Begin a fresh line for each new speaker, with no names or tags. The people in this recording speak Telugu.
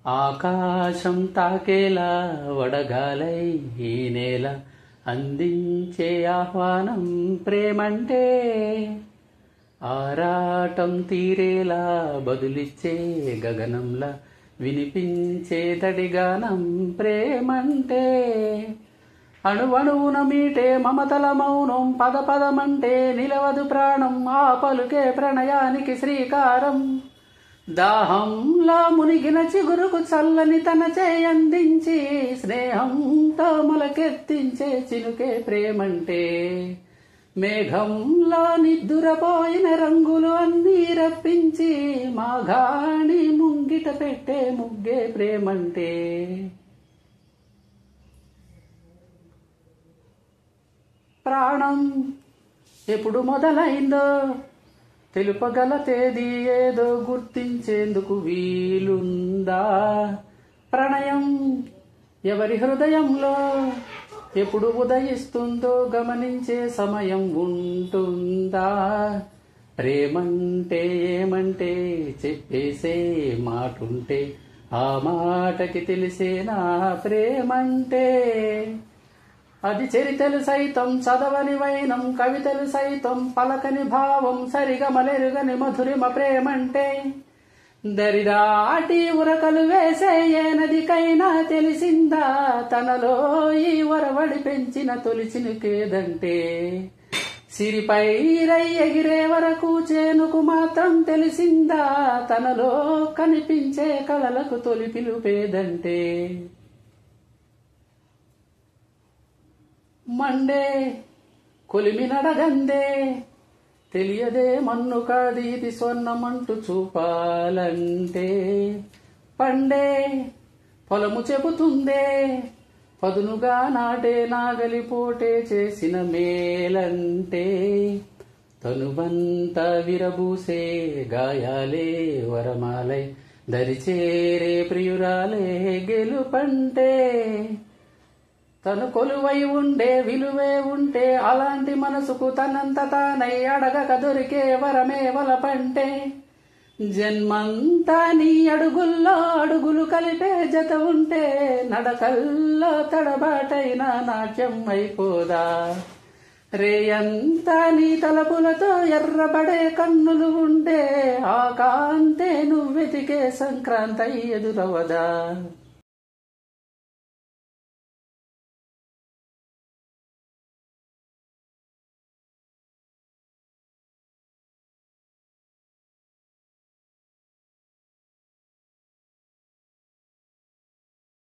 ఆకాశం తాకేలా వడగాలై ఈ నేల అందించే ఆహ్వానం ప్రేమంటే, ఆరాటం తీరేలా బదులిచ్చే గగనంలా వినిపించే దడిగానం ప్రేమంటే, అణువణువున మీటే మమతల మౌనం పద పదమంటే నిలవదు ప్రాణం, ఆ పలుకే ప్రణయానికి శ్రీకారం. దాహంలో మునిగిన చిగురుకు చల్లని తన చేయందించి స్నేహంతో మొలకెత్తించే చినుకే ప్రేమంటే, మేఘంలో నిద్దురపోయిన రంగులు అన్నీ రప్పించి మాఘాణి ముంగిట పెట్టే ముగ్గే ప్రేమంటే. ప్రాణం ఎప్పుడు మొదలైందో తెలుపగల తేదీ ఏదో గుర్తించేందుకు వీలుందా? ప్రణయం ఎవరి హృదయంలో ఎప్పుడు ఉదయిస్తుందో గమనించే సమయం ఉంటుందా? ప్రేమంటే ఏమంటే చెప్పేసే మాటుంటే ఆ మాటకి తెలిసేనా ప్రేమంటే. అది చరితలు సైతం చదవని వైనం, కవితలు సైతం పలకని భావం, సరిగమలెరుగని మధురిమ ప్రేమంటే. దరిదాటి ఉరకలు వేసే ఏ నదికైనా తెలిసిందా తనలో ఈ వరవడి పెంచిన తొలి చినుకేదంటే. సిరిపై రై ఎగిరే వరకు చేనుకు మాత్రం తెలిసిందా తనలో కనిపించే కళలకు తొలి పిలుపేదంటే. మండే కొలిమి నడగందే తెలియదే మన్ను కాది ఇది స్వర్ణమంటూ చూపాలంటే. పండే పొలము చెబుతుందే పదునుగా నాటే నాగలిపోటే చేసిన మేలంటే. తనువంతా విరబూసే గాయాలే వరమాలై దరిచేరే ప్రియురాలే గెలుపంటే. తను కొలువై ఉండే విలువే ఉంటే అలాంటి మనసుకు తనంత తానై అడగక దొరికే వరమే వలపంటే. జన్మంతా నీ అడుగుల్లో అడుగులు కలిపే జత ఉంటే నడకల్లో తడబాటైన నాట్యం అయిపోదా? రేయంతా నీ తలపులతో ఎర్రబడే కన్నులు ఉంటే ఆ కాంతే నువ్వెతికే సంక్రాంతి ఎదురవదా?